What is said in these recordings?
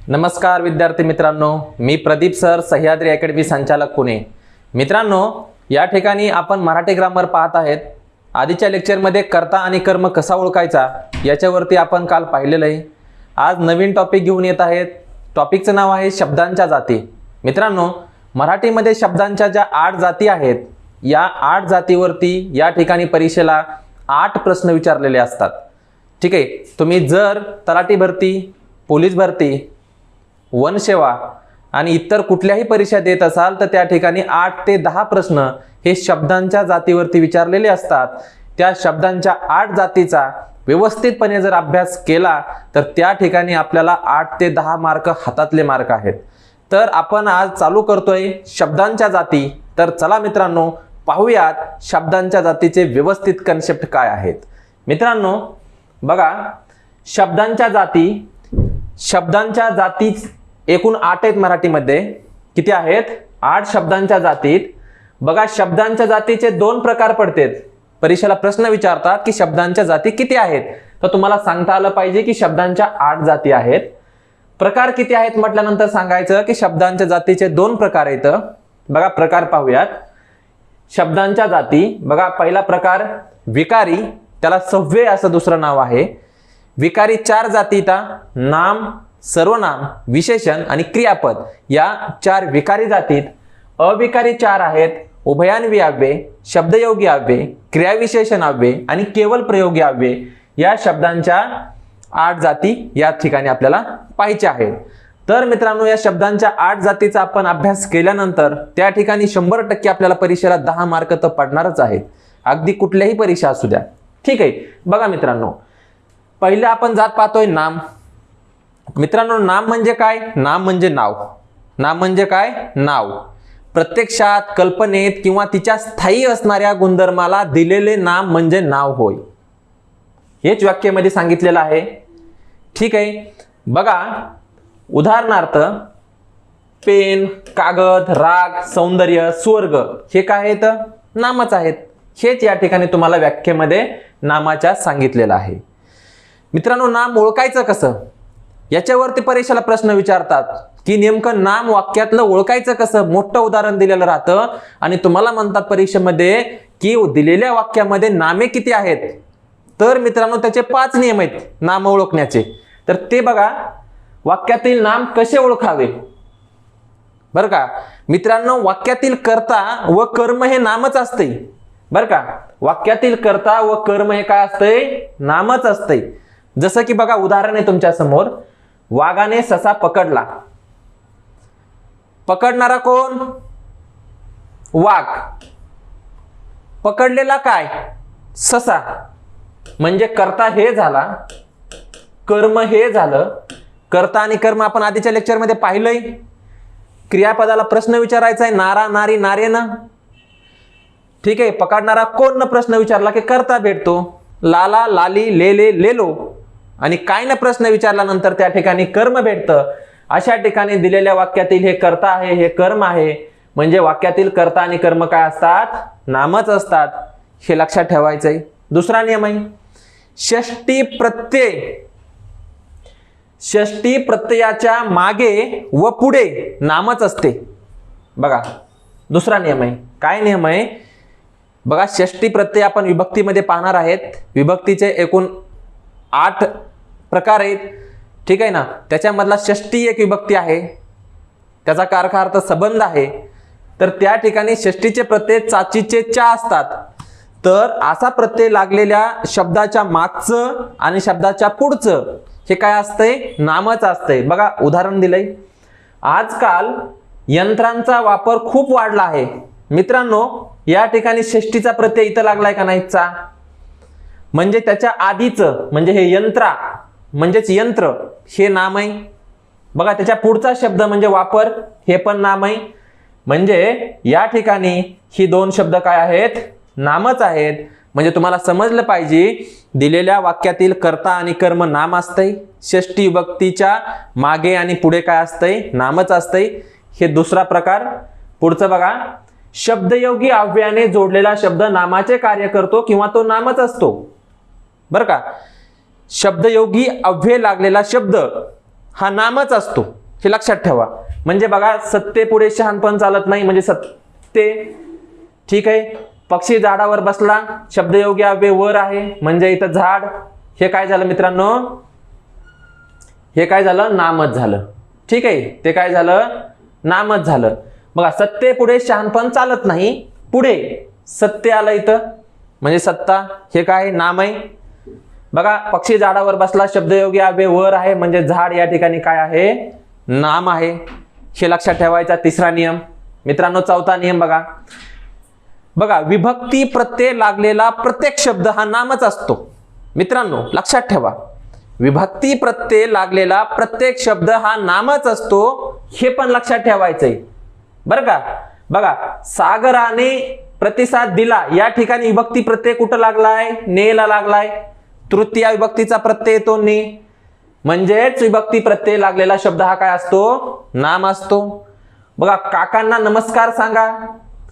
नमस्कार विद्यार्थी मित्रांनो, मी प्रदीप सर, सह्याद्री अकॅडमी संचालक पुणे। मित्रांनो, या ठिकाणी आपण मराठी ग्रामर पाहत आहेत। आधीच्या लेक्चरमध्ये कर्ता आणि कर्म कसा ओळखायचा याच्यावरती आपण काल पाहिलेलं आहे। आज नवीन टॉपिक घेऊन येत आहेत। टॉपिकचं नाव आहे शब्दांच्या जाती। मित्रांनो, मराठीमध्ये शब्दांच्या ज्या 8 जाती आहेत, या 8 जातीवरती या ठिकाणी परीक्षेला 8 प्रश्न विचारलेले असतात। ठीक आहे, तुम्ही जर तलाठी भरती, पोलीस भरती, वनसेवा आणि इतर कुठल्याही परीक्षा देत असाल तर त्या ठिकाणी 8 ते 10 प्रश्न हे शब्दांच्या जातीवरती विचारलेले असतात। त्या शब्दांच्या 8 जातीचा व्यवस्थितपणे जर अभ्यास केला तर त्या ठिकाणी आपल्याला 8 ते 10 मार्क हातातले मार्क आहेत। तर आपण आज चालू करतोय शब्दांच्या जाती। तर चला मित्रांनो, पाहूयात शब्दांच्या जातीचे व्यवस्थित कन्सेप्ट काय आहेत। मित्रांनो बघा, शब्दांच्या जाती एकूण 8 आहेत। मराठीमध्ये किती आहेत? 8 शब्दांच्या जातीत। बघा, शब्दांच्या जातीचे 2 प्रकार पडतात। परीक्षेला प्रश्न विचारतात की शब्दांच्या जाती किती आहेत, तर तुम्हाला सांगता आलं पाहिजे की शब्दांच्या 8 जाती आहेत। प्रकार किती आहेत म्हटल्यानंतर सांगायचं की शब्दांच्या जातीचे 2 प्रकार आहेत। बघा, प्रकार पाहूयात शब्दांच्या जाती। बघा, पहिला प्रकार विकारी, त्याला सव्यय असं दुसरं नाव आहे। विकारी 4 जाती येतात: नाम, सर्वनाम, विशेषण आणि क्रियापद। या 4 विकारी जातीत। अविकारी 4 आहेत: उभयान्वी अव्यय, शब्दयोगी अव्यय, क्रियाविशेषण अव्यय आणि केवल प्रयोगी अव्यय। या शब्दांच्या 8 जाती या ठिकाणी आपल्याला पाहायच्या आहेत। तर मित्रांनो, या शब्दांच्या 8 जातीचा आपण अभ्यास केल्यानंतर त्या ठिकाणी 100% आपल्याला परीक्षेला 10 मार्क तर पडणारच आहेत, अगदी कुठल्याही परीक्षा असू द्या। ठीक आहे, बघा मित्रांनो, पहिले आपण जात पाहतोय नाम। मित्रांनो, नाम म्हणजे काय? नाम म्हणजे नाव। नाम म्हणजे काय? नाव। प्रत्यक्षात, कल्पनेत किंवा तिच्या स्थायी असणाऱ्या गुणधर्माला दिलेले नाम म्हणजे नाव होय, हेच वाक्यामध्ये सांगितलेलं आहे। ठीक आहे, बघा उदाहरणार्थ पेन, कागद, राग, सौंदर्य, स्वर्ग हे काय आहेत? नामच आहेत। हेच या ठिकाणी तुम्हाला व्याख्येमध्ये नामाच्या सांगितलेलं आहे। मित्रांनो, नाम ओळखायचं कसं याच्यावरती परीक्षेला प्रश्न विचारतात की नेमकं नाम वाक्यातलं ओळखायचं कसं। मोठं उदाहरण दिलेलं राहतं आणि तुम्हाला म्हणतात परीक्षेमध्ये की दिलेल्या वाक्यामध्ये नामे किती आहेत। तर मित्रांनो, त्याचे 5 नियम आहेत नाम ओळखण्याचे। तर ते बघा, वाक्यातील नाम कसे ओळखावे। बरं का मित्रांनो, वाक्यातील कर्ता व कर्म हे नामच असते। बरं का, वाक्यातील कर्ता व कर्म हे काय असते? नामच असते। जसं की बघा, उदाहरण आहे तुमच्या समोर, वाघाने ससा पकडला। पकडणारा कोण? वाघ। पकडलेला काय? ससा। म्हणजे कर्ता हे झाला, कर्म हे झालं। कर्ता आणि कर्म आपण आधीच्या लेक्चरमध्ये पाहिलंय। क्रियापदाला प्रश्न विचारायचा आहे, नारा, नारी, नारेन। ठीक आहे, पकडणारा कोण न प्रश्न विचारला की कर्ता भेटतो, लाला, लाली, लेले, लेलो। आणि काय न प्रश्न विचारल्यानंतर त्या ठिकाणी कर्म भेटतं। अशा ठिकाणी दिलेल्या वाक्यातील हे कर्ता आहे, हे कर्म आहे, म्हणजे वाक्यातील कर्ता आणि कर्म काय असतात? नामच असतात। हे लक्षात ठेवायचंय। दुसरा नियम आहे षष्टी प्रत्यय। षष्टी प्रत्ययाच्या मागे व पुढे नामच असते। बघा, दुसरा नियम आहे। काय नियम आहे? बघा, षष्टी प्रत्यय आपण विभक्तीमध्ये पाहणार आहेत। विभक्तीचे एकूण 8 प्रकार आहेत। ठीक आहे ना, त्याच्यामधला षष्टी एक विभक्ती आहे, त्याचा कारकार्थ संबंध आहे। तर त्या ठिकाणी षष्टीचे प्रत्यय चाचीचे चा असतात। तर असा प्रत्यय लागलेल्या शब्दाच्या मागचं आणि शब्दाच्या पुढचं हे काय असतंय? नामच असतंय। बघा, उदाहरण दिलंय, आजकाल यंत्रांचा वापर खूप वाढला आहे। मित्रांनो, या ठिकाणी षष्टीचा प्रत्यय इथं लागलाय का नाही? चा, म्हणजे त्याच्या आधीचं म्हणजे हे यंत्रा म्हणजेच यंत्र हे नाम आहे। बघा, त्याच्या पुढचा शब्द म्हणजे वापर हे पण नाम आहे। म्हणजे या ठिकाणी ही 2 शब्द काय आहेत? नामच आहेत। म्हणजे तुम्हाला समजलं पाहिजे, दिलेल्या वाक्यातील कर्ता आणि कर्म नाम असतंय, षष्टी विभक्तीच्या मागे आणि पुढे काय असतंय? नामच असतंय। हे दुसरा प्रकार। पुढचं बघा, शब्दयोगी अव्ययाने जोडलेला शब्द नामाचे कार्य करतो किंवा तो नामच असतो। बरं का, शब्दयोगी अव्यय लागलेला शब्द हा नामच असतो, हे लक्षात ठेवा. म्हणजे बघा सत्ते पुढे शहाणपण चालत नाही, म्हणजे सत्ते. ठीक आहे. पक्षी झाडावर बसला, शब्दयोगी अव्यय वर आहे, म्हणजे इथं झाड. हे काय झालं मित्रांनो, हे काय झालं, नामच झालं. ठीक आहे, ते काय झालं, नामच झालं. बघा सत्ते पुढे शहाणपण चालत नाही, पुढे सत्य आलं इथं, म्हणजे सत्ता. हे काय, नाम आहे. बघा पक्षी झाडावर बसला, शब्दयोगी अव्यय वर आहे, म्हणजे झाड या ठिकाणी काय आहे, नाम आहे. हे लक्षात ठेवायचा. तिसरा नियम. मित्रांनो चौथा नियम बघा. बघा विभक्ती प्रत्यय लागलेला प्रत्येक शब्द हा नामच असतो. मित्रांनो लक्षात ठेवा, विभक्ती प्रत्यय लागलेला प्रत्येक शब्द हा नामच असतो, हे पण लक्षात ठेवायचंय बरं का. बघा सागराने प्रतिसाद दिला, या ठिकाणी विभक्ती प्रत्यय कुठं लागलाय, नेला लागलाय. तृतीय विभक्तीचा प्रत्यय येतो ने, म्हणजेच विभक्ती प्रत्यय लागलेला शब्द हा काय असतो, नाम असतो. बघा काकांना नमस्कार सांगा,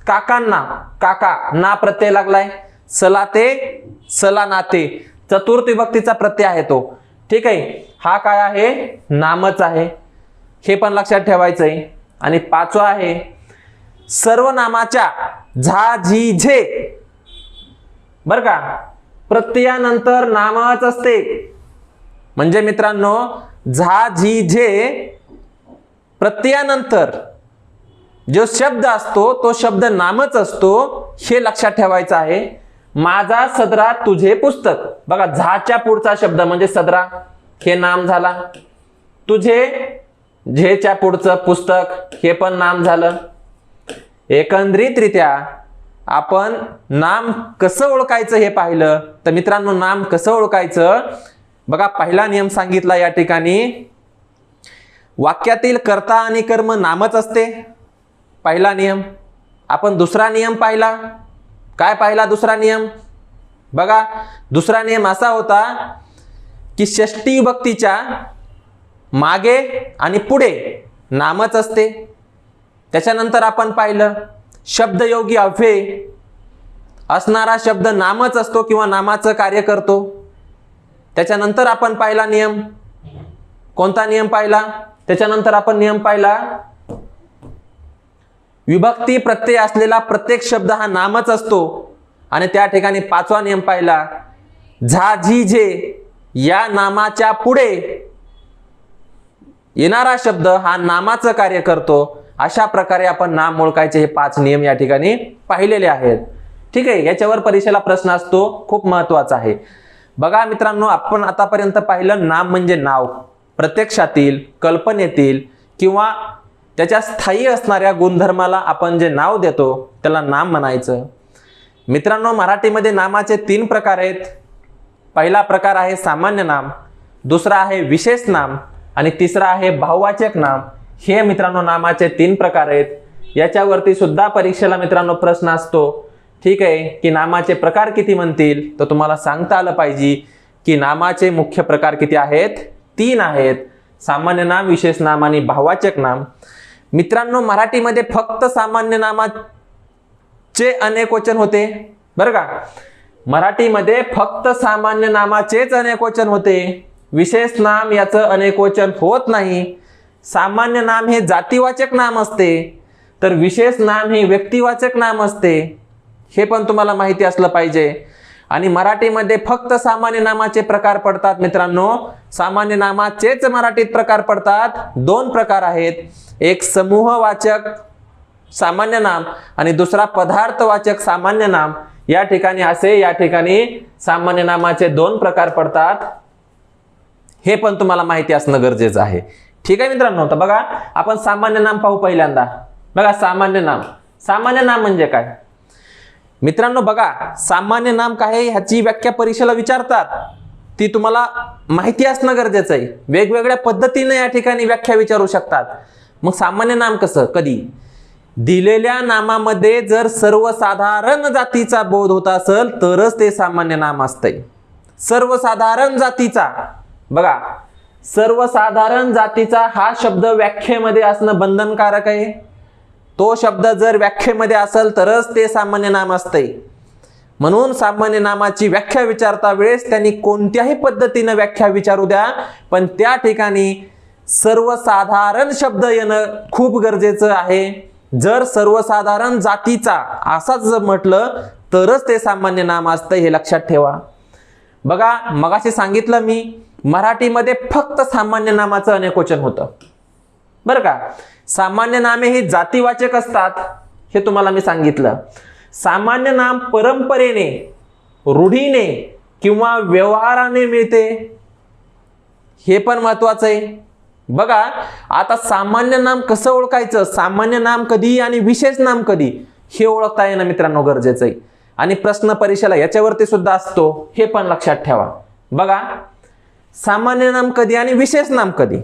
काकांना, काका ना प्रत्यय लागलाय. सलाते, सला नाते, चतुर्थ विभक्तीचा प्रत्यय आहे तो. ठीक आहे, हा काय आहे, नामच आहे. हे पण लक्षात ठेवायचंय. आणि पाचवा आहे सर्वनामाच्या झा झी झे, बर का, प्रत्ययानंतर नामच असते. म्हणजे मित्रांनो झा झी झे प्रत्ययानंतर जो शब्द असतो तो शब्द नामच असतो, हे लक्षात ठेवायचं आहे. माझा सदरा तुझे पुस्तक, बघा झाच्या पुढचा शब्द म्हणजे सदरा, हे नाम झाला. तुझे, झेच्या पुढचं पुस्तक, हे पण नाम झालं. एकंदरीतरित्या आपण नाम कसं ओळखायचं हे पाहिलं. तर मित्रांनो नाम कसं ओळखायचं, बघा पहिला नियम सांगितला या ठिकाणी, वाक्यातील कर्ता आणि कर्म नामच असते, पहिला नियम. आपण दुसरा नियम पाहिला, काय पाहिला दुसरा नियम, बघा दुसरा नियम असा होता की षष्टी विभक्तीच्या मागे आणि पुढे नामच असते. त्याच्यानंतर आपण पाहिलं शब्दयोगी अव्यय असणारा शब्द नामच असतो किंवा नामाचं कार्य करतो. त्याच्यानंतर आपण पाहिला नियम, कोणता नियम पाहिला, त्याच्यानंतर आपण नियम पाहिला विभक्ती प्रत्यय असलेला प्रत्येक शब्द हा नामच असतो. आणि त्या ठिकाणी पाचवा नियम पाहिला झा झी झे या नामाच्या पुढे येणारा शब्द हा नामाचं कार्य करतो. अशा प्रकारे आपण नाम ओळखायचे हे 5 नियम या ठिकाणी पाहिलेले आहेत. ठीक आहे, याच्यावर परीक्षेला प्रश्न असतो, खूप महत्वाचा आहे. बघा मित्रांनो आपण आतापर्यंत पाहिलं नाम म्हणजे नाव, प्रत्यक्षातील, कल्पनेतील किंवा त्याच्या स्थायी असणाऱ्या गुणधर्माला आपण जे नाव देतो त्याला नाम म्हणायचं. मित्रांनो मराठीमध्ये नामाचे 3 प्रकार आहेत. पहिला प्रकार आहे सामान्य नाम, दुसरा आहे विशेष नाम आणि तिसरा आहे भाववाचक नाम. हे मित्रांनो नामाचे 3 प्रकार आहेत. याच्यावरती सुद्धा परीक्षेला मित्रांनो प्रश्न असतो. ठीक आहे, की नामाचे प्रकार किती म्हणतील, तर तुम्हाला सांगता आलं पाहिजे की नामाचे मुख्य प्रकार किती आहेत, 3 आहेत. सामान्य नाम, विशेष नाम आणि भाववाचक नाम. मित्रांनो मराठीमध्ये फक्त सामान्य नामाचे अनेक वचन होते बरं का. मराठीमध्ये फक्त सामान्य नामाचेच अनेक वचन होते. विशेष नाम याचं अनेक वचन होत नाही. सामान्य नाम हे जातीवाचक नाम असते, तर विशेष नाम हे व्यक्तिवाचक नाम असते. हे पण तुम्हाला माहिती असलं पाहिजे. आणि मराठीमध्ये फक्त सामान्य नामाचे प्रकार पडतात मित्रांनो. सामान्य नामाचेच मराठीत प्रकार पडतात. 2 प्रकार आहेत, एक समूहवाचक सामान्य नाम आणि दुसरा पदार्थवाचक सामान्य नाम. या ठिकाणी सामान्य नामाचे 2 प्रकार पडतात. हे पण तुम्हाला माहिती असणं गरजेचं आहे. ठीक आहे मित्रांनो, तर बघा आपण सामान्य नाम पाहू पहिल्यांदा. बघा सामान्य नाम, सामान्य नाम म्हणजे काय मित्रांनो. बघा सामान्य नाम काय ह्याची व्याख्या परीक्षेला विचारतात, ती तुम्हाला माहिती असणं गरजेचं आहे. वेगवेगळ्या पद्धतीने या ठिकाणी व्याख्या विचारू शकतात. मग सामान्य नाम कसं, कधी दिलेल्या नामामध्ये जर सर्वसाधारण जातीचा बोध होत असेल तरच ते सामान्य नाम असते. सर्वसाधारण जातीचा, बघा सर्वसाधारण जातीचा हा शब्द व्याख्येमध्ये असणं बंधनकारक आहे. तो शब्द जर व्याख्येमध्ये असेल तरच ते सामान्य नाम असते. म्हणून सामान्य नामाची व्याख्या विचारता वेळेस त्यांनी कोणत्याही पद्धतीने व्याख्या विचारू द्या, पण त्या ठिकाणी सर्वसाधारण शब्द येणं खूप गरजेचं आहे. जर सर्वसाधारण जातीचा असंच जर म्हटलं तरच ते सामान्य नाम असतं, हे लक्षात ठेवा. बघा मगाशी सांगितलं मी, मराठीमध्ये फक्त सामान्य नामाचं अनेकवचन होतं बरं का. सामान्य नामे ही जातीवाचक असतात हे तुम्हाला मी सांगितलं. सामान्य नाम परंपरेने, रूढीने किंवा व्यवहाराने मिळते, हे पण महत्वाचं आहे. बघा आता सामान्य नाम कसं ओळखायचं, सामान्य नाम कधी आणि विशेष नाम कधी हे ओळखता येणं मित्रांनो गरजेचं आहे. आणि प्रश्न परीक्षेला याच्यावरती सुद्धा असतो, हे पण लक्षात ठेवा. बघा सामान्य नाम कधी आणि विशेष नाम कधी.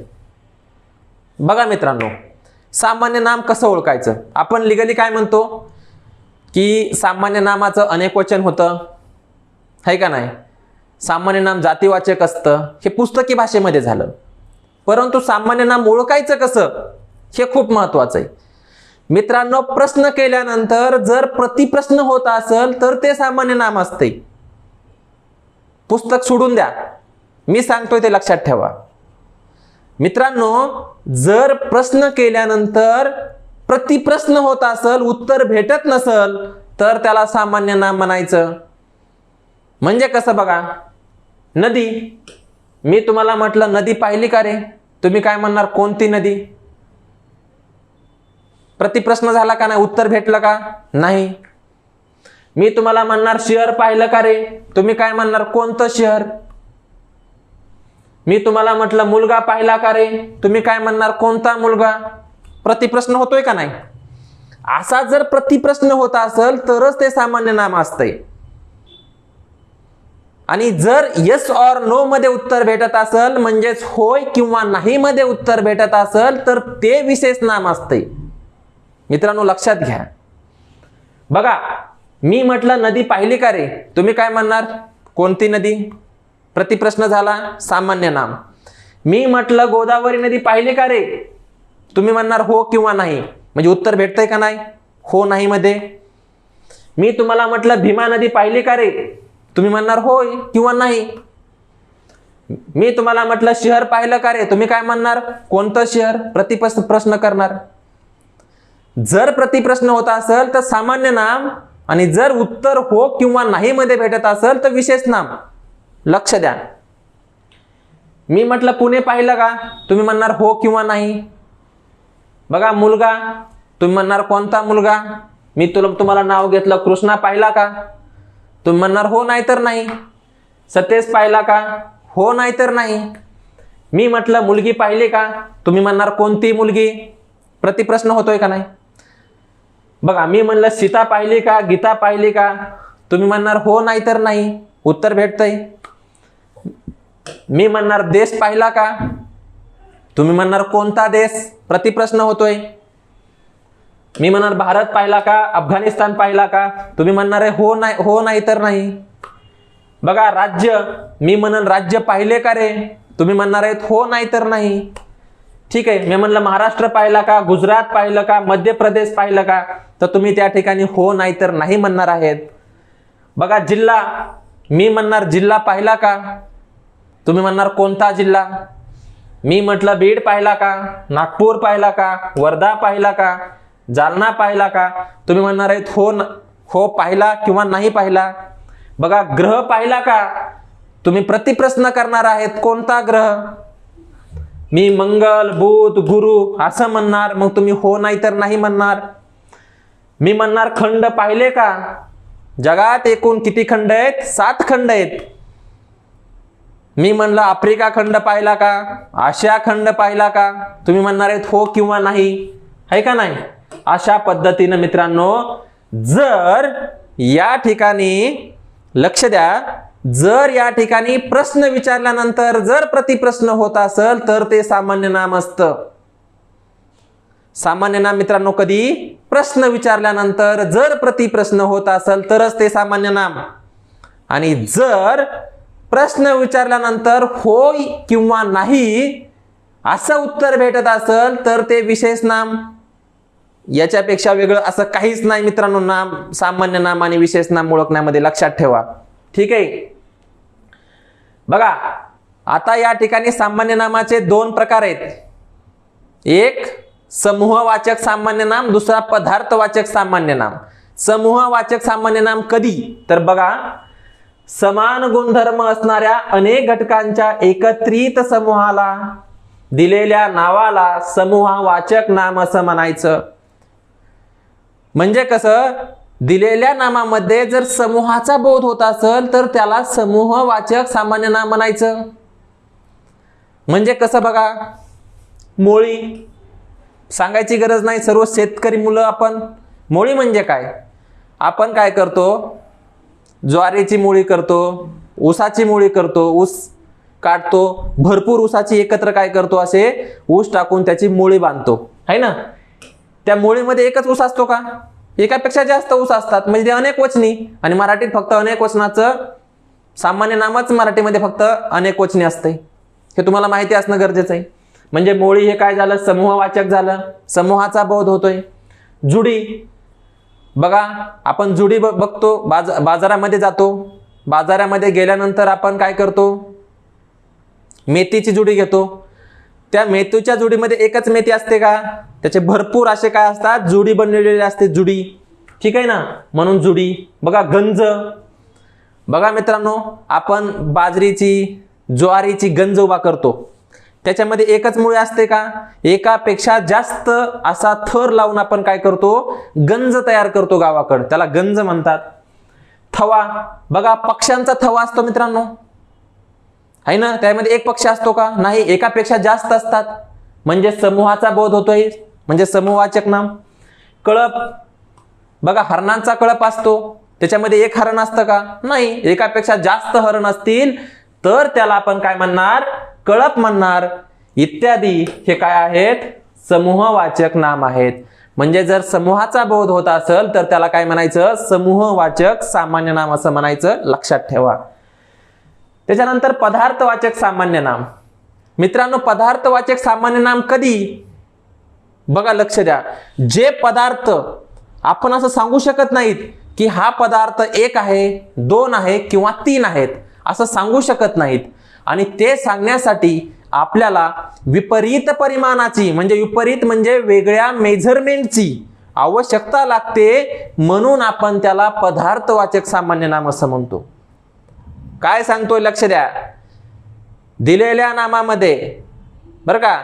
बघा मित्रांनो, सामान्य नाम कसं ओळखायचं, आपण लिगली काय म्हणतो की सामान्य नामाचं अनेकवचन होतं, है का नाही. सामान्य नाम जातीवाचक असतं, हे पुस्तकी भाषेमध्ये झालं. परंतु सामान्य नाम ओळखायचं कसं हे खूप महत्वाचं आहे मित्रांनो. प्रश्न केल्यानंतर जर प्रतिप्रश्न होत असेल तर ते सामान्य नाम असते. पुस्तक सोडून द्या, मी सांगतोय ते लक्षात ठेवा मित्रांनो. जर प्रश्न केल्यानंतर प्रतिप्रश्न होत असेल, उत्तर भेटत नसेल तर त्याला सामान्य नाम म्हणायचं. म्हणजे कसं बघा, नदी, मी तुम्हाला म्हटलं नदी पाहिली का रे, तुम्ही काय म्हणणार कोणती नदी. प्रतिप्रश्न झाला का नाही, उत्तर भेटलं का नाही. मी तुम्हाला म्हणणार शहर पाहिलं का रे, तुम्ही काय म्हणणार कोणतं शहर. मी तुम्हाला म्हटलं मुलगा पाहिला का रे, तुम्ही काय म्हणणार कोणता मुलगा. प्रतिप्रश्न होतोय का नाही. असा जर प्रतिप्रश्न होत असेल तरच ते सामान्य नाम असतंय. आणि जर येस ऑर नो मध्ये उत्तर भेटत असेल, म्हणजेच होय किंवा नाही मध्ये उत्तर भेटत असेल तर ते विशेष नाम असते मित्रांनो, लक्षात घ्या. बघा मी म्हटलं नदी पाहिली का रे, तुम्ही काय म्हणणार कोणती नदी. प्रतिप्रश्न झाला, सामान्य नाम. मी म्हटलं गोदावरी नदी पाहिली का रे, तुम्ही म्हणणार हो किंवा नाही, म्हणजे उत्तर भेटतंय का नाही, हो नाही मध्ये. मी तुम्हाला म्हटलं भीमा नदी पाहिली का रे, तुम्ही म्हणणार होय किंवा नाही. मी तुम्हाला म्हटलं शहर पाहिलं का रे, तुम्ही काय म्हणणार कोणतं शहर. प्रतिप्रश्न करणार. जर प्रतिप्रश्न होता असेल तर सामान्य नाम, आणि जर उत्तर हो किंवा नाही मध्ये भेटत असेल तर विशेष नाम. लक्ष द्या. मी म्हटलं पुणे पाहिलं का, तुम्ही म्हणणार हो किंवा नाही. बघा मुलगा, तुम्ही म्हणणार कोणता मुलगा. मी तुम्हाला नाव घेतलं कृष्णा पाहिला का, तुम्ही म्हणणार हो नाही तर नाही. सतेज पाहिला का, हो नाही तर नाही. मी म्हटलं मुलगी पाहिली का, तुम्ही म्हणणार कोणती मुलगी. प्रतिप्रश्न होतोय का नाही. बघा मी म्हणलं सीता पाहिली का, गीता पाहिली का, तुम्ही म्हणणार हो नाही तर नाही, उत्तर भेटतंय. मी म्हणणार देश पाहिला का, तुम्ही म्हणणार कोणता देश. प्रतिप्रश्न होतोय. मी म्हणणार भारत पाहिला का, अफगाणिस्तान पाहिला का, तुम्ही म्हणणार आहे हो नाही तर नाही. बघा राज्य, मी म्हणन राज्य पाहिले का रे, तुम्ही म्हणणार आहेत हो नाही तर नाही. ठीक आहे, मी म्हणलं महाराष्ट्र पाहिला का, गुजरात पाहिलं का, मध्य प्रदेश पाहिलं का, तर तुम्ही त्या ठिकाणी हो नाही तर नाही म्हणणार आहेत. बघा जिल्हा, मी म्हणणार जिल्हा पाहिला का, तुम्ही म्हणणार कोणता जिल्हा. मी म्हटलं बीड पाहिला का, नागपूर पाहिला का, वर्धा पाहिला का, जालना पाहिला का, तुम्ही म्हणणार आहेत हो पाहिला किंवा नाही पाहिला. बघा ग्रह पाहिला का, तुम्ही प्रतिप्रश्न करणार आहेत कोणता ग्रह. मी मंगल बुध गुरु असं म्हणणार, मग तुम्ही हो नाही तर नाही म्हणणार. मी म्हणणार खंड पाहिले का, जगात एकूण किती खंड आहेत, 7 खंड आहेत. मी म्हणलं आफ्रिका खंड पाहिला का, आशिया खंड पाहिला का, तुम्ही म्हणणार आहेत हो किंवा नाही, आहे का नाही. अशा पद्धतीने मित्रांनो, जर या ठिकाणी लक्ष द्या, जर या ठिकाणी प्रश्न विचारल्यानंतर जर प्रतिप्रश्न होत असेल तर ते सामान्य नाम असतं. सामान्य नाम मित्रांनो कधी प्रश्न विचारल्यानंतर जर प्रतिप्रश्न होत असेल तरच ते सामान्य नाम. आणि जर प्रश्न विचारल्यानंतर होय किंवा नाही असं उत्तर भेटत असेल तर ते विशेष नाम. याच्यापेक्षा वेगळं असं काहीच नाही मित्रांनो नाम, सामान्य नाम आणि विशेष नाम ओळखण्यामध्ये, लक्षात ठेवा. ठीक आहे. बघा आता या ठिकाणी सामान्य नामाचे 2 प्रकार आहेत. एक समूहवाचक सामान्य नाम, दुसरा पदार्थवाचक सामान्य नाम. समूहवाचक सामान्य नाम कधी, तर बघा, समान गुणधर्म असणाऱ्या अनेक घटकांच्या एकत्रित समूहाला दिलेल्या नावाला समूहवाचक नाम असं म्हणायचं. म्हणजे कसं, दिलेल्या नामामध्ये जर समूहाचा बोध होत असेल तर त्याला समूहवाचक सामान्य नाम म्हणायचं. म्हणजे कसं बघा, मोळी सांगायची गरज नाही, सर्व शेतकरी मुलं आपण. मोळी म्हणजे काय, आपण काय करतो, ज्वारीची मोळी करतो, ऊसाची मोळी करतो, ऊस काढतो, भरपूर ऊसाची एकत्र काय करतो, असे ऊस टाकून त्याची मोळी बांधतो, है ना. त्या मोळीमध्ये एकच ऊस असतो का, एकापेक्षा जास्त ऊस असतात, म्हणजे ते अनेक वचनी. आणि मराठीत फक्त अनेक वचनाचं सामान्य नामच मराठीमध्ये फक्त अनेक वचनी असते, हे तुम्हाला माहिती असणं गरजेचं आहे. म्हणजे मोळी हे काय झालं, समूहवाचक झालं, समूहाचा बोध होतोय. जुडी बघा, आपण जुडी बघतो, बाजारामध्ये जातो, बाजारामध्ये गेल्यानंतर आपण काय करतो, मेथीची जुडी घेतो. त्या मेथीच्या जुडीमध्ये एकच मेथी असते का, त्याचे भरपूर असे काय असतात, जुडी बनलेली असते, जुडी, ठीक आहे ना, म्हणून जुडी. बघा गंज, बघा मित्रांनो, आपण बाजरीची ज्वारीची गंज उभा करतो, त्याच्यामध्ये एकच मुळे असते का, एकापेक्षा जास्त असा थर लावून आपण काय करतो, गंज तयार करतो गावाकडे, त्याला गंज म्हणतात. थवा बघा, पक्ष्यांचा थवा असतो मित्रांनो, आहे ना, त्यामध्ये एक पक्ष असतो का, नाही, एकापेक्षा जास्त असतात, म्हणजे समूहाचा बोध होतोय, म्हणजे समूहवाचक नाम. कळप बघा, हरणांचा कळप असतो, त्याच्यामध्ये एक हरण असतं का, नाही, एकापेक्षा जास्त हरण असतील तर त्याला आपण काय म्हणणार, कळप म्हणणार. इत्यादी हे काय आहेत, समूहवाचक नाम आहेत. म्हणजे जर समूहाचा बोध होत असेल तर त्याला काय म्हणायचं, समूहवाचक सामान्य नाम असं म्हणायचं, लक्षात ठेवा. त्याच्यानंतर पदार्थवाचक सामान्य नाम. मित्रांनो, पदार्थवाचक सामान्य नाम कधी, बघा लक्ष द्या, जे पदार्थ आपण असं सांगू शकत नाहीत की हा पदार्थ एक आहे, दोन आहे किंवा तीन आहेत, असं सांगू शकत नाहीत, आणि ते सांगण्यासाठी आपल्याला विपरीत परिमाणाची, म्हणजे विपरीत म्हणजे वेगळ्या मेजरमेंटची आवश्यकता लागते, म्हणून आपण त्याला पदार्थवाचक सामान्य नाम असं म्हणतो. काय सांगतोय लक्ष द्या, दिलेल्या नामामध्ये बरं का,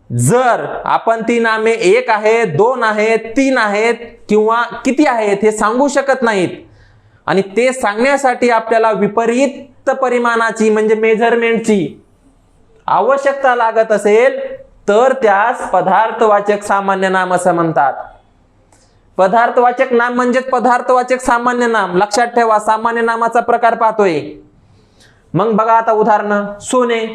जर आपण ती नामे एक आहे, दोन आहेत, तीन आहेत किंवा किती आहेत हे सांगू शकत नाहीत, आणि ते सांगण्यासाठी आपल्याला विपरीत परिमाणाची म्हणजे मेजरमेंटची आवश्यकता लागत असेल तर त्यास पदार्थवाचक सामान्य नाम असं म्हणतात. पदार्थवाचक नाम म्हणजे पदार्थवाचक सामान्य नाम, लक्षात ठेवा. सामान्य नामाचा प्रकार पाहतोय. मग बघा आता उदाहरण, सोने.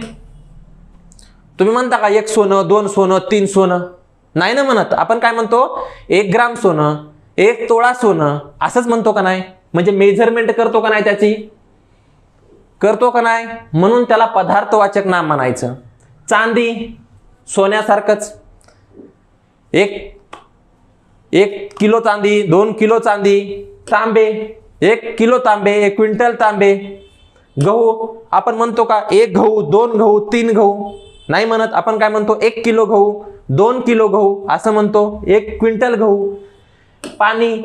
तुम्ही म्हणता का एक सोनं, दोन सोनं, तीन सोनं, नाही ना म्हणत. आपण काय म्हणतो, 1 ग्राम सोनं, 1 तोळा सोनं, असंच म्हणतो का नाही, म्हणजे मेजरमेंट करतो का नाही, त्याची करतो का नाही, म्हणून त्याला पदार्थवाचक नाम म्हणायचं. चांदी सोन्यासारखंच, एक किलो चांदी, 2 किलो चांदी. तांबे 1 किलो तांबे, 1 क्विंटल तांबे. गहू आपण म्हणतो का 1 गहू, 2 गहू, 3 गहू, नाही म्हणत. आपण काय म्हणतो, 1 किलो गहू, 2 किलो गहू असं म्हणतो, 1 क्विंटल गहू. पाणी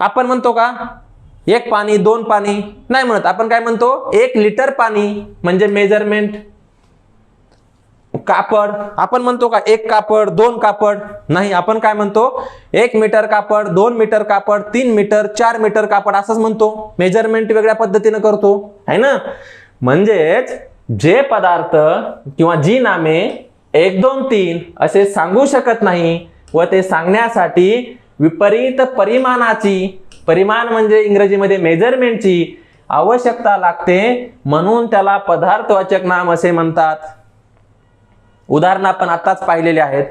आपण म्हणतो का 1 पाणी, 2 पाणी, नाही म्हणत. आपण काय म्हणतो, 1 लिटर पाणी, म्हणजे मेजरमेंट. कापड आपण म्हणतो का 1 कापड, 2 कापड, नाही. आपण काय म्हणतो, 1 मीटर कापड, 2 मीटर कापड, 3 मीटर, 4 मीटर कापड असंच म्हणतो. मेजरमेंट वेगळ्या पद्धतीने करतो, है ना. म्हणजेच जे पदार्थ किंवा जी नामे 1, 2, 3 असे सांगू शकत नाही व ते सांगण्यासाठी विपरीत परिमाणाची, परिमाण म्हणजे इंग्रजीमध्ये मेजरमेंटची आवश्यकता लागते, म्हणून त्याला पदार्थवाचक नाम असे म्हणतात. उदाहरण आपण आताच पाहिलेले आहेत.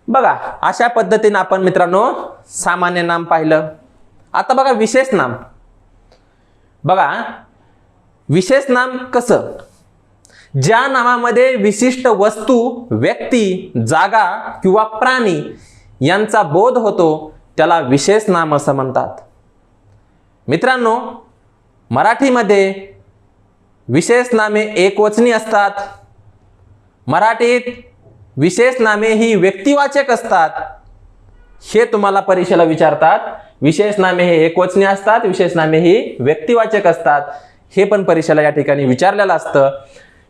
बघा अशा पद्धतीने आपण मित्रांनो सामान्य नाम पाहिलं. आता बघा विशेष नाम. बघा विशेष नाम कसं, ज्या नामामध्ये विशिष्ट वस्तू, व्यक्ती, जागा किंवा प्राणी यांचा बोध होतो त्याला विशेष नाम असं म्हणतात. मित्रांनो, मराठीमध्ये विशेष नामे एकवचनी असतात. मराठीत विशेष नामे ही व्यक्तिवाचक असतात, हे तुम्हाला परीक्षेला विचारतात. विशेष नामे हे एकवचनी असतात, विशेष नामे ही व्यक्तिवाचक असतात, हे पण परीक्षेला या ठिकाणी विचारलेलं असतं.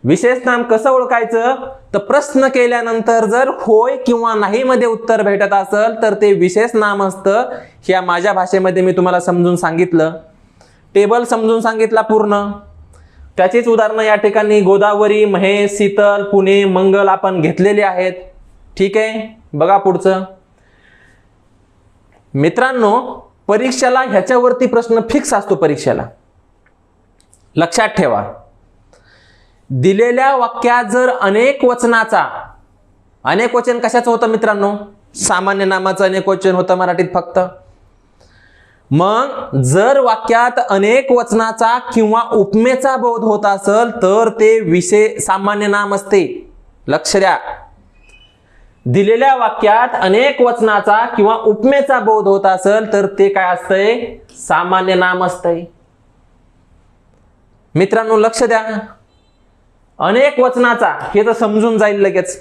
विशेष नाम कसं ओळखायचं, तर प्रश्न केल्यानंतर जर होय किंवा नाही मध्ये उत्तर भेटत असेल तर ते विशेष नाम असतं. ह्या माझ्या भाषेमध्ये मी तुम्हाला समजून सांगितलं, टेबल समजून सांगितला पूर्ण. त्याचीच उदाहरणं या ठिकाणी गोदावरी, महेश, शीतल, पुणे, मंगल आपण घेतलेली आहेत. ठीक आहे, बघा पुढचं. मित्रांनो, परीक्षेला ह्याच्यावरती प्रश्न फिक्स असतो. परीक्षेला लक्षात ठेवा, दिलेल्या वाक्यात जर अनेक वचनाचा, अनेक वचन कशाचं होतं मित्रांनो, सामान्य नामाचं अनेक वचन होतं मराठीत फक्त. मग जर वाक्यात अनेक वचनाचा किंवा उपमेचा बोध होत असेल तर ते विशेष सामान्य नाम असते. लक्ष द्या, दिलेल्या वाक्यात अनेक वचनाचा किंवा उपमेचा बोध होत असेल तर ते काय असतंय, सामान्य नाम असतंय. मित्रांनो लक्ष द्या, अनेक वचनाचा हे तर समजून जाईल लगेच,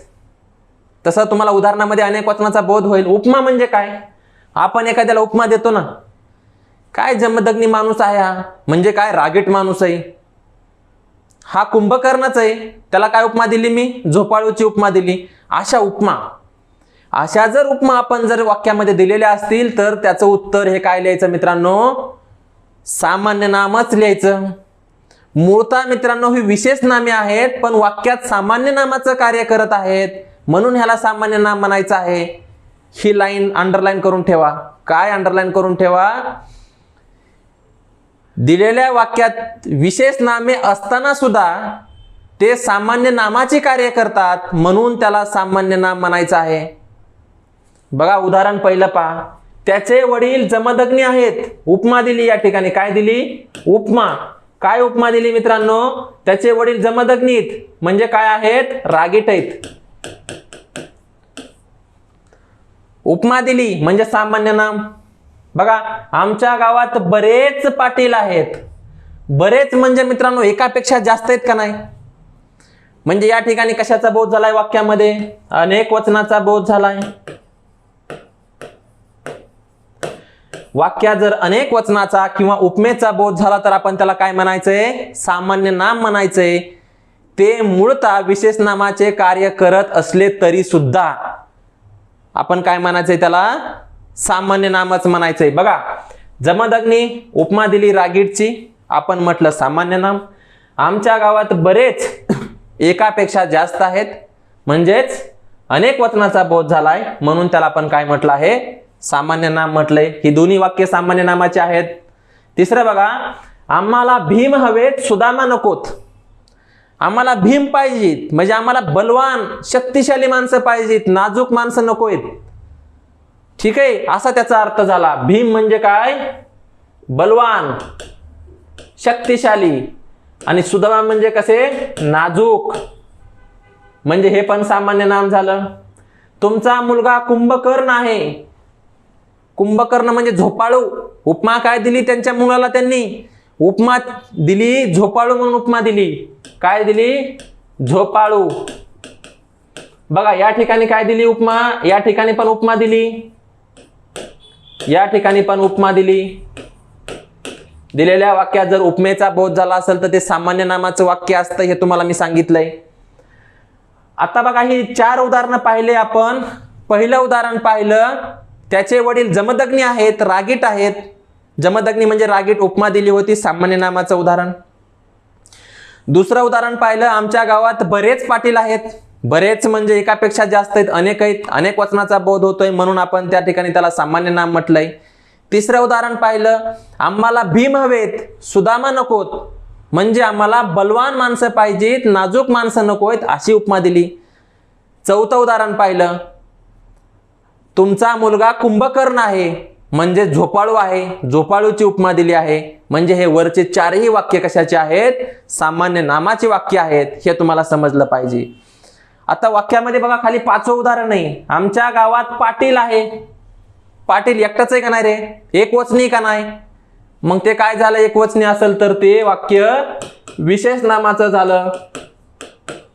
तसं तुम्हाला उदाहरणामध्ये अनेक वचनाचा बोध होईल. उपमा म्हणजे काय, आपण एखाद्याला उपमा देतो ना, काय जमदग्नी माणूस आहे हा, म्हणजे काय रागीट माणूस आहे, हा कुंभकर्णच आहे, त्याला काय उपमा दिली मी, झोपाळूची उपमा दिली. अशा उपमा, अशा जर उपमा आपण जर वाक्यामध्ये दिलेल्या असतील तर त्याचं उत्तर हे काय लिहायचं मित्रांनो, सामान्य नामच लिहायचं. मूळतः मित्रांनो ही विशेष नामे आहेत, पण वाक्यात सामान्य नामाचं कार्य करत आहेत, म्हणून ह्याला सामान्य नाम म्हणायचं आहे. ही लाईन अंडरलाईन करून ठेवा. काय अंडरलाईन करून ठेवा, दिलेल्या वाक्यात विशेष नामे असताना सुद्धा ते सामान्य नामाचे कार्य करतात, म्हणून त्याला सामान्य नाम म्हणायचं आहे. बघा उदाहरण पहिलं पहा, त्याचे वडील जमदग्नी आहेत. उपमा दिली या ठिकाणी, काय दिली, उपमा. काय उपमा दिली मित्रांनो, त्याचे वडील जमदग्नीत म्हणजे काय आहेत, रागीट आहेत. उपमा दिली म्हणजे सामान्य नाम. बघा आमच्या गावात बरेच पाटील आहेत. बरेच म्हणजे मित्रांनो एकापेक्षा जास्त आहेत का नाही, म्हणजे या ठिकाणी कशाचा बोध झालाय, वाक्यामध्ये अनेक वचनाचा बोध झालाय. वाक्यात जर अनेक वचनाचा किंवा उपमेचा बोध झाला तर आपण त्याला काय म्हणायचंय, सामान्य नाम म्हणायचंय. ते मूळतः विशेष नामाचे कार्य करत असले तरी सुद्धा आपण काय म्हणायचंय, त्याला सामान्य नामच म्हणायचंय. बघा जमदग्नी उपमा दिली रागीटची, आपण म्हटलं सामान्य नाम. आमच्या गावात बरेच एकापेक्षा जास्त आहेत, म्हणजेच अनेक वचनाचा बोध झालाय, म्हणून त्याला आपण काय म्हटलं आहे, सामान्य नाम म्हटलंय. ही दोन्ही वाक्य सामान्य नामाचे आहेत. तिसरं बघा, आम्हाला भीम हवेत सुदामा नकोत. आम्हाला भीम पाहिजेत म्हणजे आम्हाला बलवान शक्तिशाली माणसं पाहिजेत, नाजूक माणसं नकोयत. ठीक आहे, असा त्याचा अर्थ झाला. भीम म्हणजे काय, बलवान शक्तिशाली, आणि सुदामा म्हणजे कसे, नाजूक, म्हणजे हे पण सामान्य नाम झालं. तुमचा मुलगा कुंभकर्ण आहे. कुंभकर्ण म्हणजे झोपाळू. उपमा काय दिली त्यांच्या मुलाला, त्यांनी उपमा दिली झोपाळू म्हणून उपमा दिली. काय दिली, झोपाळू. बघा या ठिकाणी काय दिली उपमा, या ठिकाणी पण उपमा दिली, या ठिकाणी पण उपमा दिली. दिलेल्या वाक्यात जर उपमेचा बोध झाला असेल तर ते सामान्य नामाचं वाक्य असतं, हे तुम्हाला मी सांगितलंय. आता बघा ही 4 उदाहरणं पाहिले आपण. पहिलं उदाहरण पाहिलं, त्याचे वडील जमदग्नी आहेत, रागीट आहेत. जमदग्नी म्हणजे रागीट, उपमा दिली होती, सामान्य नामाचं उदाहरण. दुसरं उदाहरण पाहिलं, आमच्या गावात बरेच पाटील आहेत. बरेच म्हणजे एकापेक्षा जास्त आहेत, अनेक आहेत, अनेक वचनाचा बोध होतोय, म्हणून आपण त्या ठिकाणी त्याला सामान्य नाम म्हटलंय. तिसरं उदाहरण पाहिलं, आम्हाला भीम हवेत सुदामा नकोत, म्हणजे आम्हाला बलवान माणसं पाहिजेत, नाजूक माणसं नकोत, अशी उपमा दिली. चौथं उदाहरण पाहिलं, तुमचा मुलगा कुंभकर्ण आहे म्हणजे झोपाळू आहे, झोपाळूची उपमा दिली आहे. म्हणजे हे वरचे 4ही वाक्य कशाचे आहेत, सामान्य नामाचे वाक्य आहेत, हे तुम्हाला समजलं पाहिजे. आता वाक्यामध्ये बघा खाली 5वं उदाहरण आहे, आमच्या गावात पाटील आहे. पाटील एकटाच आहे का नाही रे, एकवचनी का नाही, मग ते काय झालं, एकवचनी असेल तर ते वाक्य विशेष नामाचं झालं.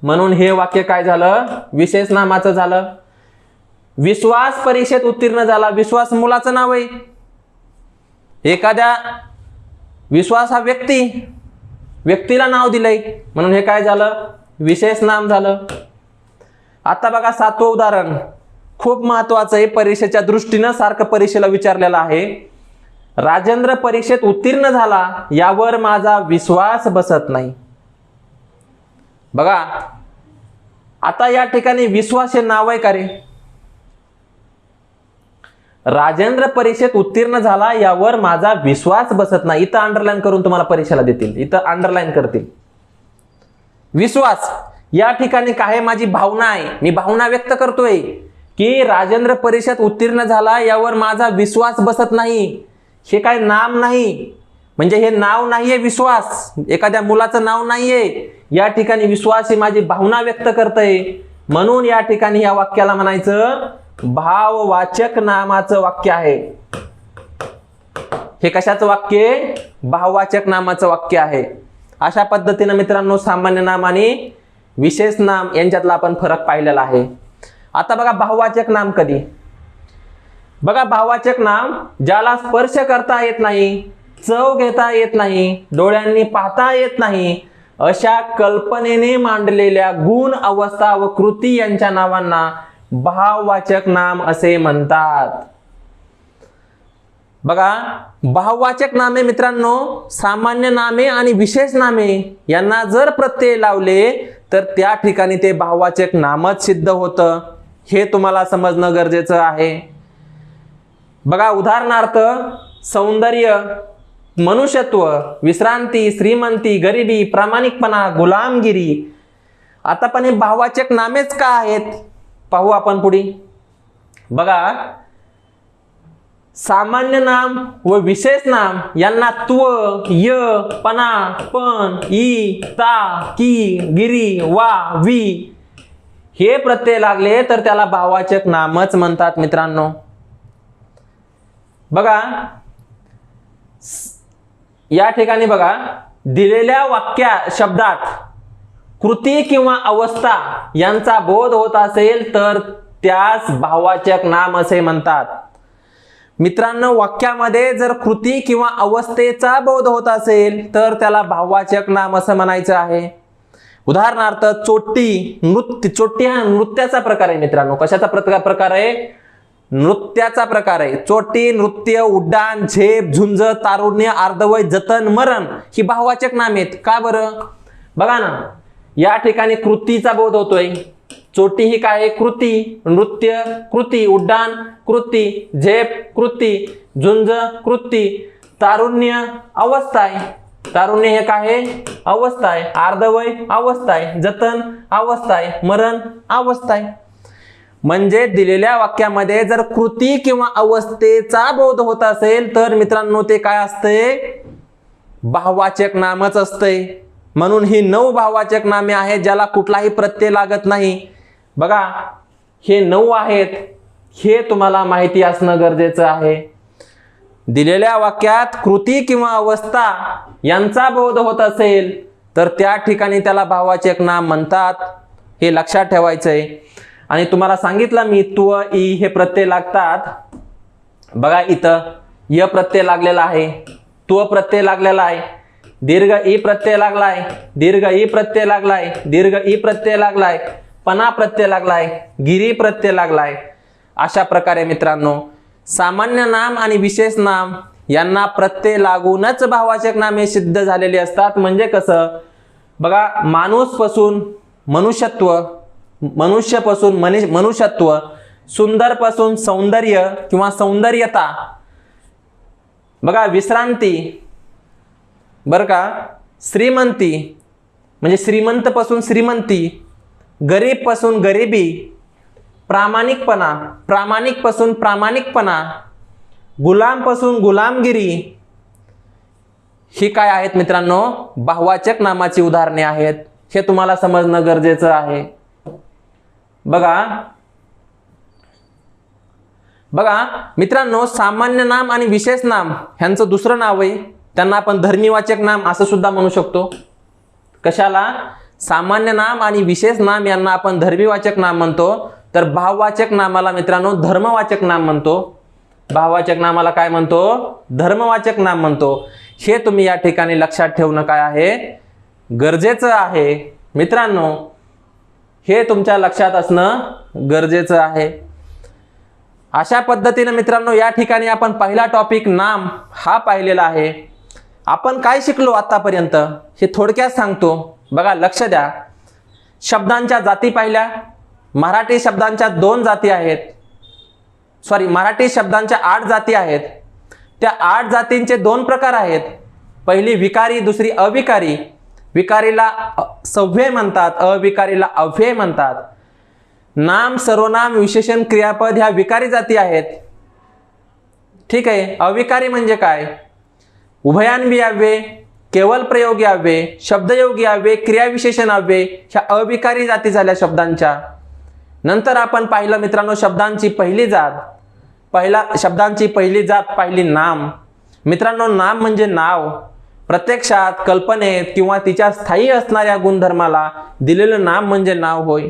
म्हणून हे वाक्य काय झालं, विशेष नामाचं झालं. विश्वास परीक्षेत उत्तीर्ण झाला, विश्वास मुलाचं नाव आहे. एखाद्या विश्वास हा व्यक्तीला नाव दिलंय म्हणून हे काय झालं, विशेष नाम झालं. आता बघा 7वं उदाहरण खूप महत्वाचं आहे, परीक्षेच्या दृष्टीनं सारखं परीक्षेला विचारलेलं आहे. राजेंद्र परीक्षेत उत्तीर्ण झाला यावर माझा विश्वास बसत नाही. बघा आता या ठिकाणी विश्वास हे नाव आहे का रे? राजेंद्र परीक्षेत उत्तीर्ण झाला यावर माझा विश्वास बसत नाही. इथं अंडरलाईन करून तुम्हाला परीक्षेला देतील, इथं अंडरलाईन करतील. विश्वास या ठिकाणी काय, माझी भावना आहे, मी भावना व्यक्त करतोय की राजेंद्र परीक्षेत उत्तीर्ण झाला यावर माझा विश्वास बसत नाही. हे काय नाम नाही, म्हणजे हे नाव नाहीये विश्वास, एखाद्या मुलाचं नाव नाहीये. या ठिकाणी विश्वास ही माझी भावना व्यक्त करतय, म्हणून या ठिकाणी या वाक्याला म्हणायचं भाववाचक नामाचं वाक्य आहे. हे कशाचं वाक्य आहे? भाववाचक नामाचं वाक्य आहे. अशा पद्धतीने मित्रांनो सामान्य नाम आणि विशेष नाम यांच्यातला आपण फरक पाहिलेला आहे. आता बघा भाववाचक नाम कधी? बघा भाववाचक नाम ज्याला स्पर्श करता येत नाही, चव घेता येत नाही, डोळ्यांनी पाहता येत नाही, अशा कल्पनेने मांडलेल्या गुण, अवस्था व कृती यांच्या नावांना भाववाचक नाम असे म्हणतात. बघा भाववाचक नामे मित्रांनो सामान्य नामे आणि विशेष नामे यांना जर प्रत्यय लावले तर त्या ठिकाणी ते भाववाचक नामच सिद्ध होतं. हे तुम्हाला समजणं गरजेचं आहे. बघा उदाहरणार्थ सौंदर्य, मनुष्यत्व, विश्रांती, श्रीमंती, गरिबी, प्रामाणिकपणा, गुलामगिरी. आता पण हे भाववाचक नामेच का आहेत पाहू आपण पुढे. बघा सामान्य नाम व विशेष नाम यांना त्व, य, पणा, पण, ई, ता, की, गिरी, वा, वी हे प्रत्यय लागले तर त्याला भाववाचक नामच म्हणतात मित्रांनो. बघा या ठिकाणी बघा दिलेल्या शब्दात कृती किंवा अवस्था यांचा बोध होत असेल तर त्यास भाववाचक नाम असे म्हणतात. मित्रांनो वाक्यामध्ये जर कृती किंवा अवस्थेचा बोध होत असेल तर त्याला भाववाचक नाम असं म्हणायचं आहे. उदाहरणार्थ चोट्टी, नृत्य. चोट्टी हा नृत्याचा प्रकार आहे मित्रांनो. कशाचा प्रकार आहे? नृत्याचा प्रकार आहे. चोट्टी, नृत्य, उड्डाण, झेप, झुंज, तारुण्य, अर्धवय, जतन, मरण ही भाववाचक नामे आहेत. का बरं? बघा ना या ठिकाणी कृतीचा बोध होतोय. चोटी ही काय आहे? कृती. नृत्य कृती, उड्डाण कृती, झेप कृती, झुंज कृती, तारुण्य अवस्था आहे. तारुण्य हे काय आहे? अवस्था आहे. अर्धवय अवस्था आहे. जतन अवस्था आहे. मरण अवस्था आहे. म्हणजे दिलेल्या वाक्यामध्ये जर कृती किंवा अवस्थेचा बोध होत असेल तर मित्रांनो ते काय असते? भाववाचक नामच असते. म्हणून ही 9 भाववाचक नामे आहेत ज्याला कुठलाही प्रत्यय लागत नाही. बघा हे 9 आहेत, हे तुम्हाला माहिती असणं गरजेचं आहे. दिलेल्या वाक्यात कृती किंवा अवस्था यांचा बोध होत असेल तर त्या ठिकाणी त्याला भाववाचक नाम म्हणतात. हे लक्षात ठेवायचं आहे. आणि तुम्हाला सांगितलं मी त्व, ई हे प्रत्यय लागतात. बघा इथं य प्रत्यय लागलेला आहे, त्व प्रत्यय लागलेला आहे, दीर्घ ई प्रत्यय लागलाय, दीर्घ ई प्रत्यय लागलाय, दीर्घ ई प्रत्यय लागलाय, पणा प्रत्यय लागलाय, गिरी प्रत्यय लागलाय. अशा प्रकारे मित्रांनो सामान्य नाम आणि विशेष नाम यांना प्रत्यय लागूनच भाववाचक नामे सिद्ध झालेली असतात. म्हणजे कसं? बघा माणूस पासून मनुष्यत्व, मनुष्य पासून मनुष्यत्व, सुंदर पासून सौंदर्य किंवा सौंदर्यता. बघा विश्रांती, बर का, श्रीमंती म्हणजे श्रीमंत पासून श्रीमंती, गरीब पासून गरिबी, प्रामाणिकपणा, प्रामाणिक पासून प्रामाणिकपणा, गुलाम पासून गुलामगिरी. ही काय आहेत मित्रांनो? भाववाचक नामाची उदाहरणे आहेत. हे तुम्हाला समजणं गरजेचं आहे. बघा मित्रांनो सामान्य नाम आणि विशेष नाम ह्यांचं दुसरं नाव आहे. त्यांना आपण धर्मीवाचक नाम असं सुद्धा म्हणू शकतो. कशाला? सामान्य नाम आणि विशेष नाम यांना आपण धर्मीवाचक नाम म्हणतो, तर भाववाचक नामाला मित्रांनो धर्मवाचक नाम म्हणतो। भाववाचक नामाला काय म्हणतो? धर्मवाचक नाम म्हणतो। हे तुम्ही या ठिकाणी लक्षात ठेवणं काय आहे? गरजेचं आहे मित्रांनो, हे तुमच्या लक्षात असणं गरजेचं आहे। अशा पद्धतीने मित्रांनो या ठिकाणी आपण पहिला टॉपिक नाम हा पाहिलेला आहे। आपण काय शिकलो आतापर्यंत हे थोडक्यात सांगतो, बघा लक्ष द्या। शब्दांच्या जाती पाहिल्या। मराठी शब्दांच्या 2 जाती आहेत, मराठी शब्दांच्या 8 जाती आहेत। त्या 8 जातींचे 2 प्रकार आहेत, पहिली विकारी, दुसरी अविकारी। विकारीला सव्यय म्हणतात, अविकारीला अव्यय म्हणतात। नाम, सर्वनाम, विशेषण, क्रियापद ह्या विकारी जाती आहेत, ठीक आहे। अविकारी म्हणजे काय? उभयान्वी अव्यय, केवल प्रयोगी अव्यय, शब्दयोगी अव्यय, क्रियाविशेषण अव्यय ह्या अविकारी जाती झाल्या शब्दांच्या। नंतर आपण पाहिलं मित्रांनो शब्दांची पहिली जात पाहिली नाम। मित्रांनो नाम म्हणजे नाव, प्रत्यक्षात कल्पनेत किंवा तिच्या स्थायी असणाऱ्या गुणधर्माला दिलेलं नाम म्हणजे नाव होय।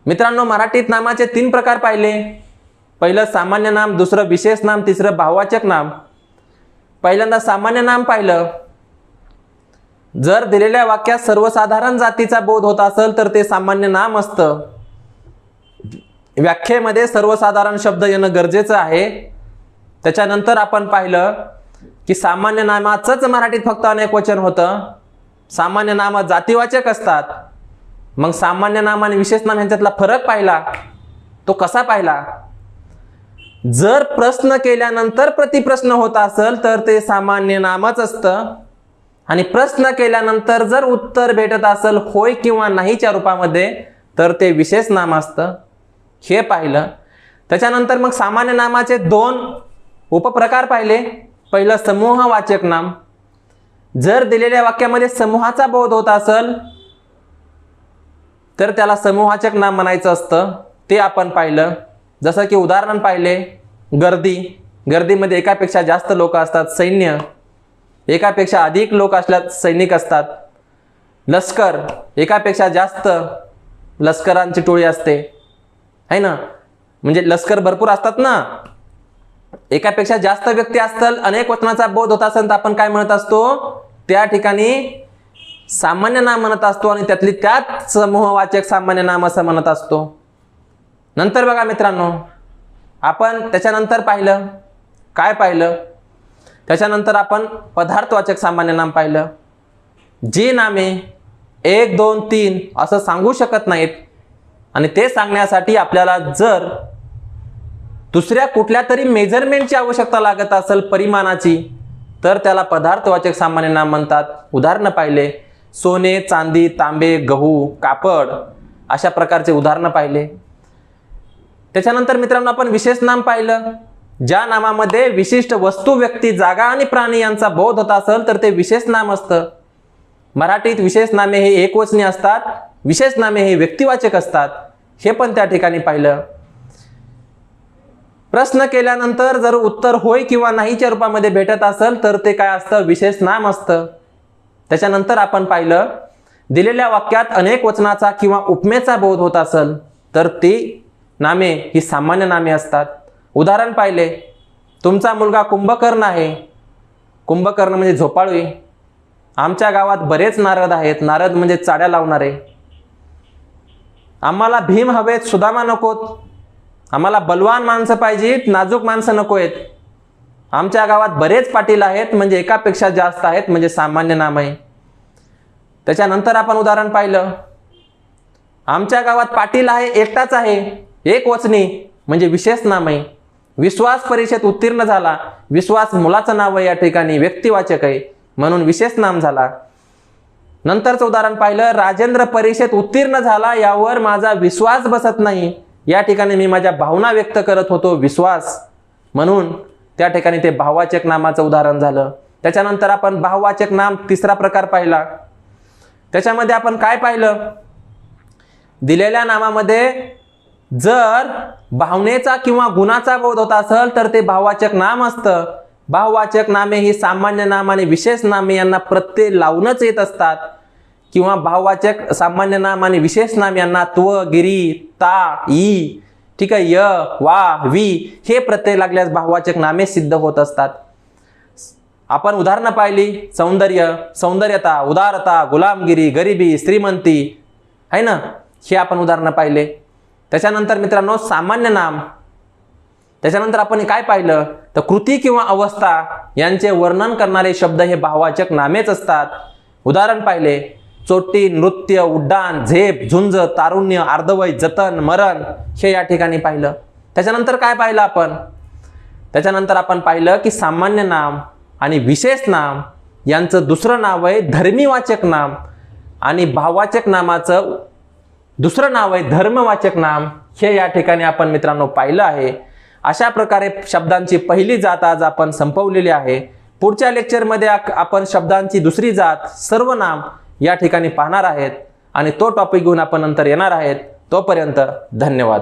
मित्रांनो मराठीत नामाचे 3 प्रकार पाहिले, पहिलं सामान्य नाम, दुसरं विशेष नाम, तिसरं भाववाचक नाम। पहिल्यांदा सामान्य नाम पाहिलं, जर दिलेल्या वाक्यात सर्वसाधारण जातीचा बोध होत असेल तर ते सामान्य नाम असतं। व्याख्येमध्ये सर्वसाधारण शब्द येणं गरजेचं आहे। त्याच्यानंतर आपण पाहिलं की सामान्य नामाचंच मराठीत फक्त अनेक वचन होतं, सामान्य नाम जातीवाचक असतात। मग सामान्य नाम आणि विशेष नाम यांच्यातला फरक पाहिला, तो कसा पाहिला? जर प्रश्न केल्यानंतर प्रतिप्रश्न होत असेल तर ते सामान्य नामच असतं, आणि प्रश्न केल्यानंतर जर उत्तर भेटत असेल होय किंवा नाहीच्या रूपामध्ये तर ते विशेष नाम असतं, हे पाहिलं। त्याच्यानंतर मग सामान्य नामाचे 2 उपप्रकार पाहिले। पहिलं समूहवाचक नाम, जर दिलेल्या वाक्यामध्ये समूहाचा बोध होत असेल तर त्याला समूहवाचक नाम म्हणायचं असतं, ते आपण पाहिलं। जसं की उदाहरण पाहिले, गर्दीमध्ये एकापेक्षा जास्त लोक असतात, सैन्य, एकापेक्षा अधिक लोक असल्यास सैनिक असतात। लष्कर, एकापेक्षा जास्त लष्करांची टोळी असते, है ना, म्हणजे लष्कर भरपूर असतात ना, एकापेक्षा जास्त व्यक्ती असतात, अनेक वचनाचा बोध होत असेल तर आपण काय म्हणत असतो? त्या ठिकाणी सामान्य नाम म्हणत असतो, आणि त्यात समूहवाचक सामान्य नाम असं म्हणत असतो। नंतर बघा मित्रांनो आपण त्याच्यानंतर पाहिलं, काय पाहिलं? त्याच्यानंतर आपण पदार्थवाचक सामान्य नाम पाहिलं। जी नामे 1, 2, 3 असं सांगू शकत नाहीत, आणि ते सांगण्यासाठी आपल्याला जर दुसऱ्या कुठल्या तरी मेजरमेंटची आवश्यकता लागत असेल, परिमाणाची, तर त्याला पदार्थवाचक सामान्य नाम म्हणतात। उदाहरणं पाहिले, सोने, चांदी, तांबे, गहू, कापड अशा प्रकारचे उदाहरणं पाहिले। त्याच्यानंतर मित्रांनो आपण विशेष नाम पाहिलं, ज्या नामामध्ये विशिष्ट वस्तू, व्यक्ती, जागा आणि प्राणी यांचा बोध होत असेल तर ते विशेष नाम असतं। मराठीत विशेष नामे हे एकवचनी असतात, विशेष नामे हे व्यक्तिवाचक असतात, हे पण त्या ठिकाणी पाहिलं। प्रश्न केल्यानंतर जर उत्तर होय किंवा नाहीच्या रूपामध्ये भेटत असेल तर ते काय असतं? विशेष नाम असतं। त्याच्यानंतर आपण पाहिलं, दिलेल्या वाक्यात अनेक वचनाचा किंवा उपमेचा बोध होत असेल तर ती नामे ही सामान्य नामे असतात। उदाहरण पाहिले, तुमचा मुलगा कुंभकर्ण आहे, कुंभकर्ण म्हणजे झोपाळू। आमच्या गावात बरेच नारद आहेत, नारद म्हणजे चाड्या लावणारे। आम्हाला भीम हवेत, सुदामा नकोत, आम्हाला बलवान माणसं पाहिजेत, नाजूक माणसं नको आहेत। आमच्या गावात बरेच पाटील आहेत, म्हणजे एकापेक्षा जास्त आहेत, म्हणजे सामान्य नाम आहे। त्याच्यानंतर आपण उदाहरण पाहिलं, आमच्या गावात पाटील आहे, एकटाच आहे, एक वचनी, म्हणजे विशेष नाम आहे। विश्वास परीक्षेत उत्तीर्ण झाला, विश्वास मुलाचं नाव आहे, या ठिकाणी व्यक्तिवाचक आहे म्हणून विशेष नाम झाला। नंतरचं उदाहरण पाहिलं, राजेंद्र परीक्षेत उत्तीर्ण झाला, यावर माझा विश्वास बसत नाही, या ठिकाणी मी माझ्या भावना व्यक्त करत होतो, विश्वास, म्हणून त्या ठिकाणी ते भाववाचक नामाचं उदाहरण झालं। त्याच्यानंतर आपण भाववाचक नाम 3रा प्रकार पाहिला। त्याच्यामध्ये आपण काय पाहिलं? दिलेल्या नामामध्ये जर भावनेचा किंवा गुणाचा बोध होत असेल तर ते भाववाचक नाम असतं। भाववाचक नामे ही सामान्य नाम आणि विशेष नामे यांना प्रत्यय लावूनच येत असतात, किंवा भाववाचक सामान्य नाम आणि विशेष नाम यांना त्व, गिरी, ता, ई, ठीक आहे, य, वा, वी हे प्रत्यय लागल्यास भाववाचक नामे सिद्ध होत असतात. आपण उदाहरणं पाहिली, सौंदर्य, सौंदर्यता, उदारता, गुलामगिरी, गरिबी, श्रीमंती आहे ना, हे आपण उदाहरणं पाहिले. त्याच्यानंतर मित्रांनो सामान्य नाम, त्याच्यानंतर आपण काय पाहिलं तर कृती किंवा अवस्था यांचे वर्णन करणारे शब्द हे भाववाचक नामेच असतात. उदाहरण पाहिले, चोटी, नृत्य, उड्डाण, झेप, झुंज, तारुण्य, अर्धवय, जतन, मरण हे या ठिकाणी पाहिलं. त्याच्यानंतर काय पाहिलं आपण, त्याच्यानंतर आपण पाहिलं की सामान्य नाम आणि विशेष नाम यांचं दुसरं नाव आहे धर्मीवाचक नाम आणि भाववाचक नामाचं दुसरं नाव आहे धर्मवाचक नाम. हे या ठिकाणी आपण मित्रांनो पाहिलं आहे. अशा प्रकारे शब्दांची पहिली जात आज आपण संपवलेली आहे. पुढच्या लेक्चरमध्ये आपण शब्दांची दुसरी जात सर्वनाम या ठिकाणी पाहणार आहेत आणि तो टॉपिक घेऊन आपण नंतर येणार आहेत. तोपर्यंत धन्यवाद.